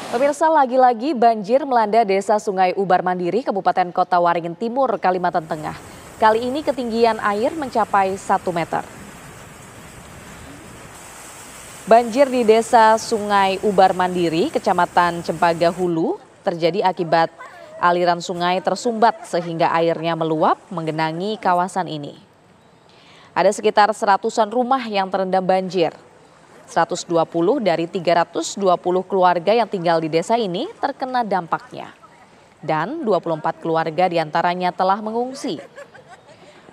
Pemirsa, lagi-lagi banjir melanda Desa Sungai Ubar Mandiri, Kabupaten Kota Waringin Timur, Kalimantan Tengah. Kali ini ketinggian air mencapai 1 meter. Banjir di Desa Sungai Ubar Mandiri, Kecamatan Cempaka Hulu, terjadi akibat aliran sungai tersumbat sehingga airnya meluap menggenangi kawasan ini. Ada sekitar 100-an rumah yang terendam banjir. 120 dari 320 keluarga yang tinggal di desa ini terkena dampaknya. Dan 24 keluarga diantaranya telah mengungsi.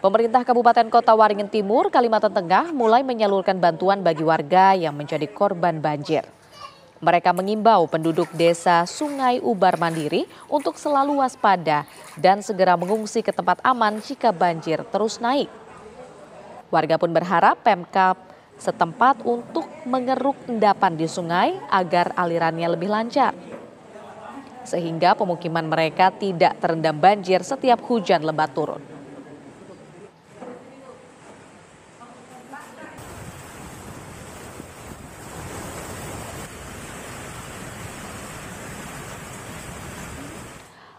Pemerintah Kabupaten Kota Waringin Timur, Kalimantan Tengah mulai menyalurkan bantuan bagi warga yang menjadi korban banjir. Mereka mengimbau penduduk desa Sungai Ubar Mandiri untuk selalu waspada dan segera mengungsi ke tempat aman jika banjir terus naik. Warga pun berharap Pemkab setempat untuk mengeruk endapan di sungai agar alirannya lebih lancar. Sehingga pemukiman mereka tidak terendam banjir setiap hujan lebat turun.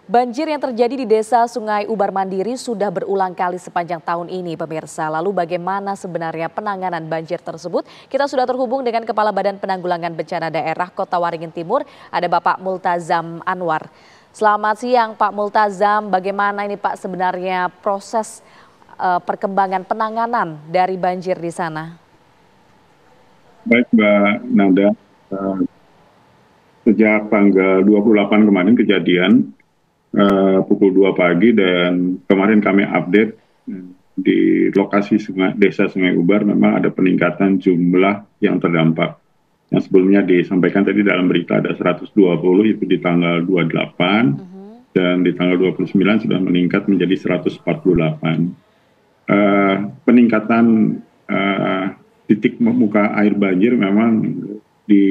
Banjir yang terjadi di Desa Sungai Ubar Mandiri sudah berulang kali sepanjang tahun ini, pemirsa. Lalu bagaimana sebenarnya penanganan banjir tersebut? Kita sudah terhubung dengan Kepala Badan Penanggulangan Bencana Daerah Kota Waringin Timur, ada Bapak Multazam Anwar. Selamat siang Pak Multazam, bagaimana ini Pak sebenarnya proses perkembangan penanganan dari banjir di sana? Baik Mbak Nada, sejak tanggal 28 kemarin kejadian, pukul 2 pagi dan kemarin kami update di lokasi Desa Sungai Ubar memang ada peningkatan jumlah yang terdampak. Yang sebelumnya disampaikan tadi dalam berita ada 120 itu di tanggal 28 dan di tanggal 29 sudah meningkat menjadi 148. Peningkatan titik muka air banjir memang di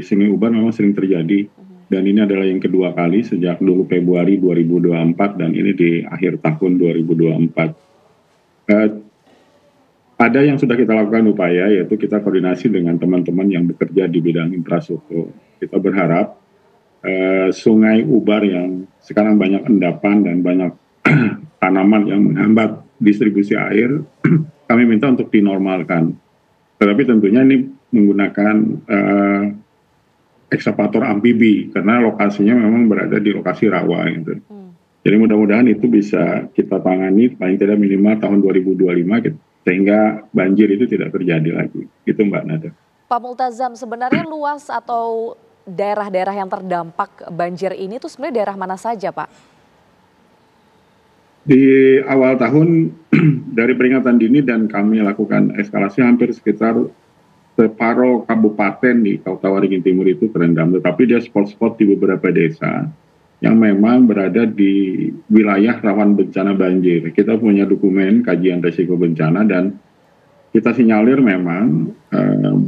Sungai Ubar memang sering terjadi. Dan ini adalah yang kedua kali sejak dulu Februari 2024 dan ini di akhir tahun 2024. Ada yang sudah kita lakukan upaya yaitu kita koordinasi dengan teman-teman yang bekerja di bidang infrastruktur. Kita berharap Sungai Ubar yang sekarang banyak endapan dan banyak tanaman yang menghambat distribusi air, kami minta untuk dinormalkan. Tetapi tentunya ini menggunakan ekskavator amfibi karena lokasinya memang berada di lokasi rawa gitu. Jadi mudah-mudahan itu bisa kita tangani paling tidak minimal tahun 2025 gitu, sehingga banjir itu tidak terjadi lagi. Itu Mbak Nada. Pak Multazam, sebenarnya luas atau daerah-daerah yang terdampak banjir ini tuh sebenarnya daerah mana saja Pak? Di awal tahun dari peringatan dini dan kami lakukan eskalasi hampir sekitar separuh kabupaten di Kota Waringin Timur itu terendam, tetapi dia spot-spot di beberapa desa yang memang berada di wilayah rawan bencana banjir. Kita punya dokumen kajian risiko bencana dan kita sinyalir memang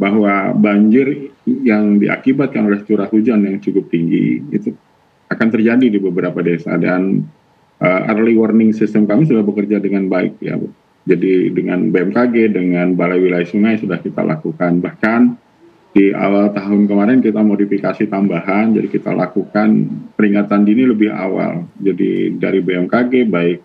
bahwa banjir yang diakibatkan oleh curah hujan yang cukup tinggi itu akan terjadi di beberapa desa dan early warning system kami sudah bekerja dengan baik ya Bu. Jadi dengan BMKG, dengan Balai Wilayah Sungai sudah kita lakukan. Bahkan di awal tahun kemarin kita modifikasi tambahan, jadi kita lakukan peringatan dini lebih awal. Jadi dari BMKG, baik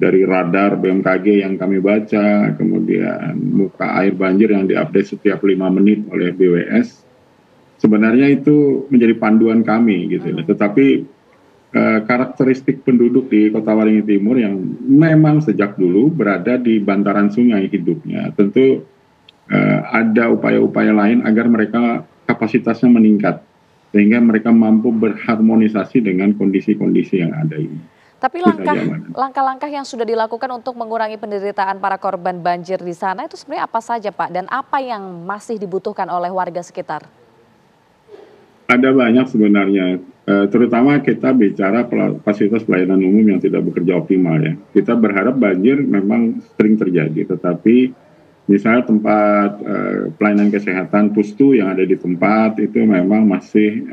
dari radar BMKG yang kami baca, kemudian muka air banjir yang diupdate setiap 5 menit oleh BWS. Sebenarnya itu menjadi panduan kami gitu. Tetapi karakteristik penduduk di Kota Waringin Timur yang memang sejak dulu berada di bantaran sungai hidupnya, tentu ada upaya-upaya lain agar mereka kapasitasnya meningkat sehingga mereka mampu berharmonisasi dengan kondisi-kondisi yang ada ini. Tapi langkah-langkah yang sudah dilakukan untuk mengurangi penderitaan para korban banjir di sana itu sebenarnya apa saja Pak, dan apa yang masih dibutuhkan oleh warga sekitar? Ada banyak sebenarnya, terutama kita bicara fasilitas pelayanan umum yang tidak bekerja optimal ya. Kita berharap banjir memang sering terjadi, tetapi misalnya tempat pelayanan kesehatan pustu yang ada di tempat itu memang masih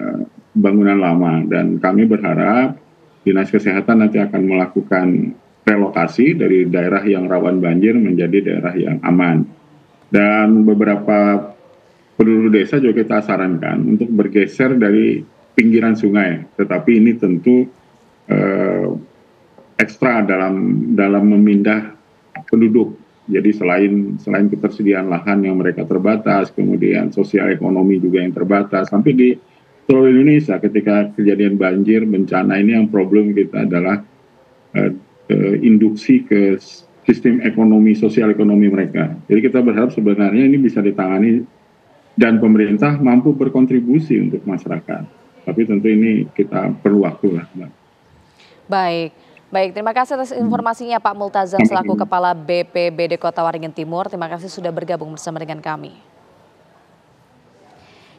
bangunan lama. Dan kami berharap Dinas Kesehatan nanti akan melakukan relokasi dari daerah yang rawan banjir menjadi daerah yang aman. Dan beberapa penduduk desa juga kita sarankan untuk bergeser dari pinggiran sungai, tetapi ini tentu ekstra dalam memindah penduduk. Jadi selain ketersediaan lahan yang mereka terbatas, kemudian sosial ekonomi juga yang terbatas, sampai di seluruh Indonesia ketika kejadian banjir bencana ini yang problem kita adalah induksi ke sistem ekonomi sosial ekonomi mereka. Jadi kita berharap sebenarnya ini bisa ditangani dan pemerintah mampu berkontribusi untuk masyarakat. Tapi tentu ini kita perlu waktu lah, Mbak. Baik. Baik, terima kasih atas informasinya Pak Multazam selaku Kepala BPBD Kota Waringin Timur. Terima kasih sudah bergabung bersama dengan kami.